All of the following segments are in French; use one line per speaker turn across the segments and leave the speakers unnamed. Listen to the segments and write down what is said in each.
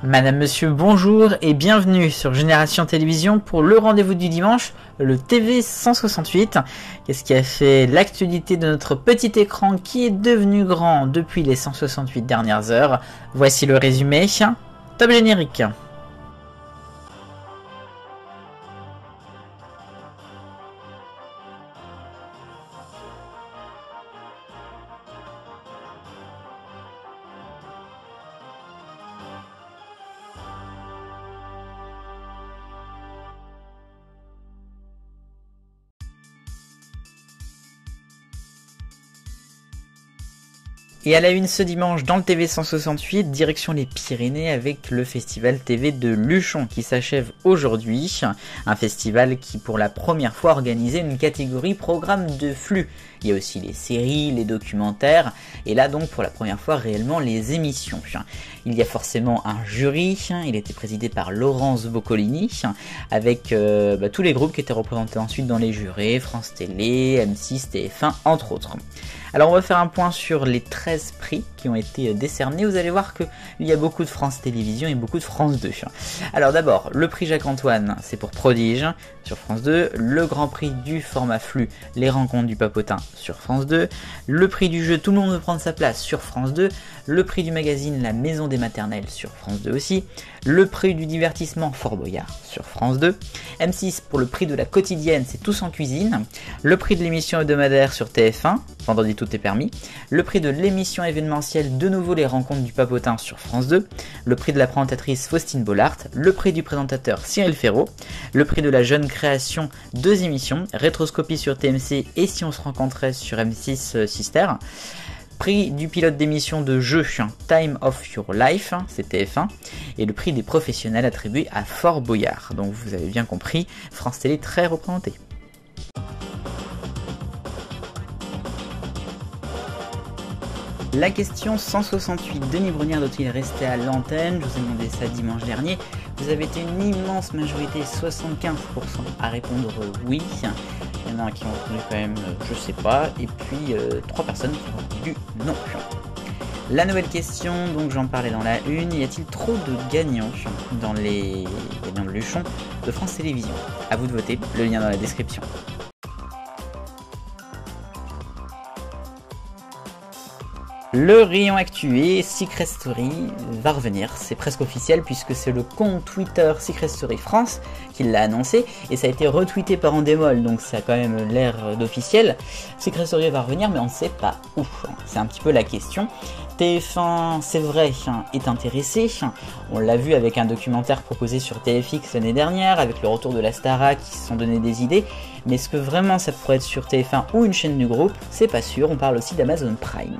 Madame, monsieur, bonjour et bienvenue sur Génération Télévision pour le rendez-vous du dimanche, le TV 168. Qu'est-ce qui a fait l'actualité de notre petit écran qui est devenu grand depuis les 168 dernières heures? Voici le résumé. Top générique. Et à la une ce dimanche dans le TV 168, direction les Pyrénées avec le festival TV de Luchon qui s'achève aujourd'hui. Un festival qui pour la première fois organisait une catégorie programme de flux. Il y a aussi les séries, les documentaires et là donc pour la première fois réellement les émissions. Il y a forcément un jury, il était présidé par Laurence Boccolini avec tous les groupes qui étaient représentés ensuite dans les jurés, France Télé, M6, TF1 entre autres. Alors on va faire un point sur les 13 prix qui ont été décernés. Vous allez voir qu'il y a beaucoup de France Télévisions et beaucoup de France 2. Alors d'abord, le prix Jacques-Antoine, c'est pour Prodige sur France 2. Le grand prix du format flux, Les Rencontres du Papotin sur France 2. Le prix du jeu, Tout le monde veut prendre sa place sur France 2. Le prix du magazine, La Maison des Maternelles sur France 2 aussi. Le prix du divertissement, Fort Boyard sur France 2. M6 pour le prix de la quotidienne, c'est Tous en cuisine. Le prix de l'émission hebdomadaire sur TF1, Vendredi tout est permis. Le prix de l'émission événementielle, de nouveau Les Rencontres du Papotin sur France 2. Le prix de la présentatrice Faustine Bollard. Le prix du présentateur Cyril Ferraud. Le prix de la jeune création, 2 émissions, Rétroscopie sur TMC et Si on se rencontrait sur M6 Sister. Prix du pilote d'émission de jeu, Time of Your Life, c'est TF1, et le prix des professionnels attribué à Fort Boyard. Donc vous avez bien compris, France Télé très représentée. La question 168, Denis Brogniart doit-il rester à l'antenne? Je vous ai demandé ça dimanche dernier. Vous avez été une immense majorité, 75% à répondre oui. Il y en a qui ont répondu quand même je sais pas, et puis 3 personnes qui ont répondu non. La nouvelle question, donc j'en parlais dans la une, y a-t-il trop de gagnants dans les gagnants de Luchon de France Télévisions? À vous de voter, le lien dans la description. Le rayon actué, Secret Story va revenir, c'est presque officiel puisque c'est le compte Twitter Secret Story France qui l'a annoncé et ça a été retweeté par Endemol, donc ça a quand même l'air d'officiel. Secret Story va revenir mais on ne sait pas où, c'est un petit peu la question. TF1, c'est vrai, est intéressé, on l'a vu avec un documentaire proposé sur TFX l'année dernière, avec le retour de la Starac qui se sont donné des idées, mais est-ce que vraiment ça pourrait être sur TF1 ou une chaîne du groupe? C'est pas sûr, on parle aussi d'Amazon Prime.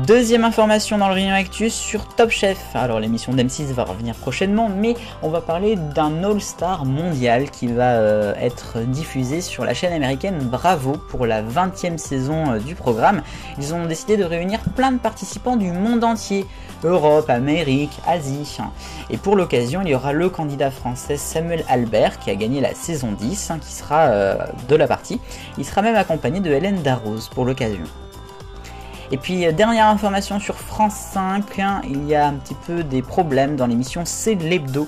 Deuxième information dans le rayon actus sur Top Chef. Alors l'émission d'M6 va revenir prochainement, mais on va parler d'un All-Star mondial qui va être diffusé sur la chaîne américaine Bravo pour la 20e saison du programme. Ils ont décidé de réunir plein de participants du monde entier, Europe, Amérique, Asie. Et pour l'occasion, il y aura le candidat français Samuel Albert qui a gagné la saison 10, qui sera de la partie. Il sera même accompagné de Hélène Darroze pour l'occasion. Et puis dernière information sur France 5, il y a un petit peu des problèmes dans l'émission C'est l'Hebdo.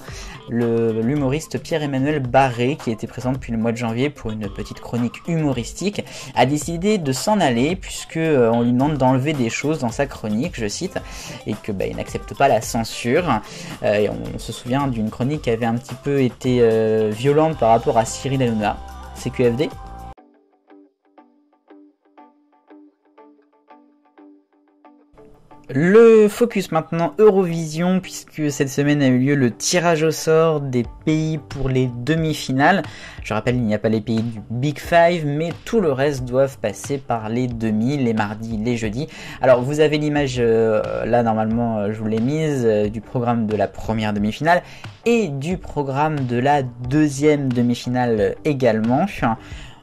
L'humoriste Pierre-Emmanuel Barré, qui était présent depuis le mois de janvier pour une petite chronique humoristique, a décidé de s'en aller puisque on lui demande d'enlever des choses dans sa chronique, je cite, et que il n'accepte pas la censure. Et on se souvient d'une chronique qui avait un petit peu été violente par rapport à Cyril Hanouna, CQFD. Le focus maintenant Eurovision, puisque cette semaine a eu lieu le tirage au sort des pays pour les demi-finales. Je rappelle, il n'y a pas les pays du Big Five, mais tout le reste doivent passer par les demi, les mardis, les jeudis. Alors vous avez l'image, là normalement je vous l'ai mise, du programme de la première demi-finale et du programme de la deuxième demi-finale également.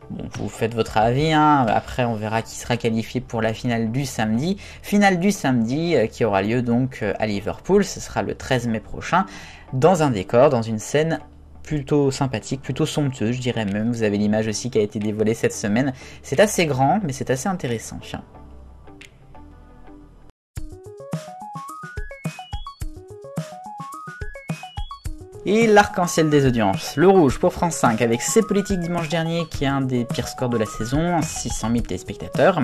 Bon, vous faites votre avis, après on verra qui sera qualifié pour la finale du samedi. Finale du samedi qui aura lieu donc à Liverpool, ce sera le 13 mai prochain, dans un décor, dans une scène plutôt sympathique, plutôt somptueuse, je dirais même. Vous avez l'image aussi qui a été dévoilée cette semaine. C'est assez grand, mais c'est assez intéressant. Et l'arc-en-ciel des audiences, le rouge pour France 5 avec C'est Politique dimanche dernier qui est un des pires scores de la saison, 600 000 téléspectateurs.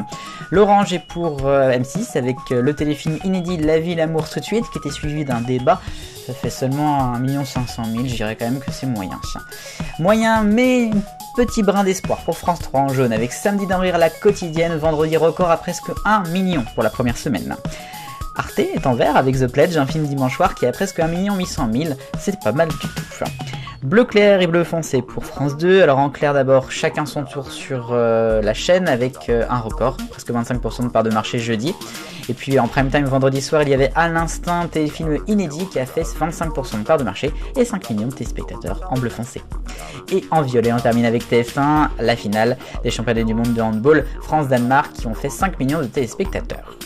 L'orange est pour M6 avec le téléfilm inédit La vie, l'amour tout de suite qui était suivi d'un débat. Ça fait seulement 1 500 000, je dirais quand même que c'est moyen. Moyen mais petit brin d'espoir pour France 3 en jaune avec Samedi d'en rire la quotidienne, vendredi record à presque 1 million pour la première semaine. Arte est en vert avec The Pledge, un film dimanche soir qui a presque 1 800 000, c'est pas mal du tout. Bleu clair et bleu foncé pour France 2, alors en clair d'abord, chacun son tour sur la chaîne avec un record, presque 25% de part de marché jeudi. Et puis en prime time vendredi soir, il y avait À l'instinct, téléfilm inédit qui a fait 25% de part de marché et 5 millions de téléspectateurs en bleu foncé. Et en violet, on termine avec TF1, la finale des championnats du monde de handball France-Danemark qui ont fait 5 millions de téléspectateurs.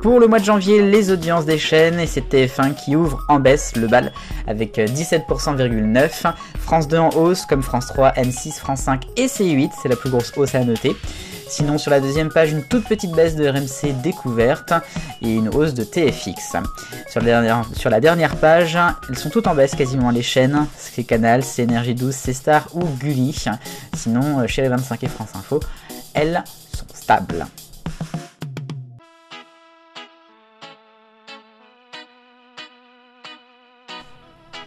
Pour le mois de janvier, les audiences des chaînes, et c'est TF1 qui ouvre en baisse le bal avec 17,9%, France 2 en hausse comme France 3, M6, France 5 et C8, c'est la plus grosse hausse à noter. Sinon sur la deuxième page, une toute petite baisse de RMC Découverte et une hausse de TFX. Sur la dernière page, elles sont toutes en baisse quasiment les chaînes, c'est Canal, c'est Énergie 12, c'est Star ou Gulli. Sinon chez les 25 et France Info, elles sont stables.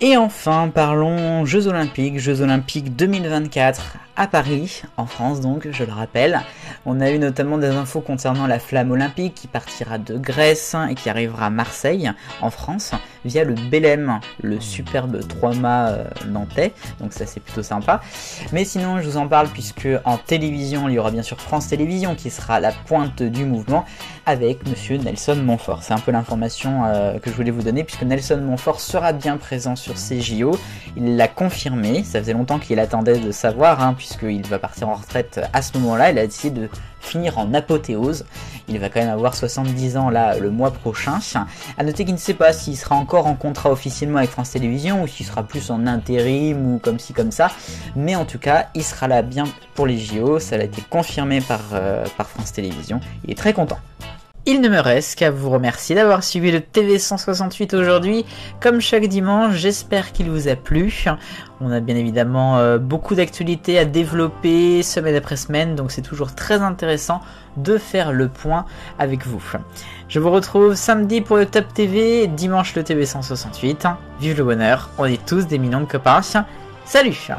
Et enfin, parlons Jeux Olympiques 2024 à Paris, en France donc, je le rappelle. On a eu notamment des infos concernant la flamme olympique qui partira de Grèce et qui arrivera à Marseille, en France, via le Belém, le superbe 3-mâts nantais, donc ça c'est plutôt sympa. Mais sinon, je vous en parle puisque en télévision, il y aura bien sûr France Télévisions qui sera à la pointe du mouvement avec monsieur Nelson Montfort. C'est un peu l'information que je voulais vous donner puisque Nelson Montfort sera bien présent sur ces JO. Il l'a confirmé, ça faisait longtemps qu'il attendait de savoir, puisqu'il va partir en retraite à ce moment-là. Il a décidé de finir en apothéose. Il va quand même avoir 70 ans là le mois prochain. À noter qu'il ne sait pas s'il sera encore en contrat officiellement avec France Télévisions ou s'il sera plus en intérim ou comme ci comme ça. Mais en tout cas, il sera là bien pour les JO. Ça a été confirmé par France Télévisions. Il est très content. Il ne me reste qu'à vous remercier d'avoir suivi le TV 168 aujourd'hui. Comme chaque dimanche, j'espère qu'il vous a plu. On a bien évidemment beaucoup d'actualités à développer semaine après semaine, donc c'est toujours très intéressant de faire le point avec vous. Je vous retrouve samedi pour le Top TV, dimanche le TV 168. Vive le bonheur, on est tous des millions de copains. Salut!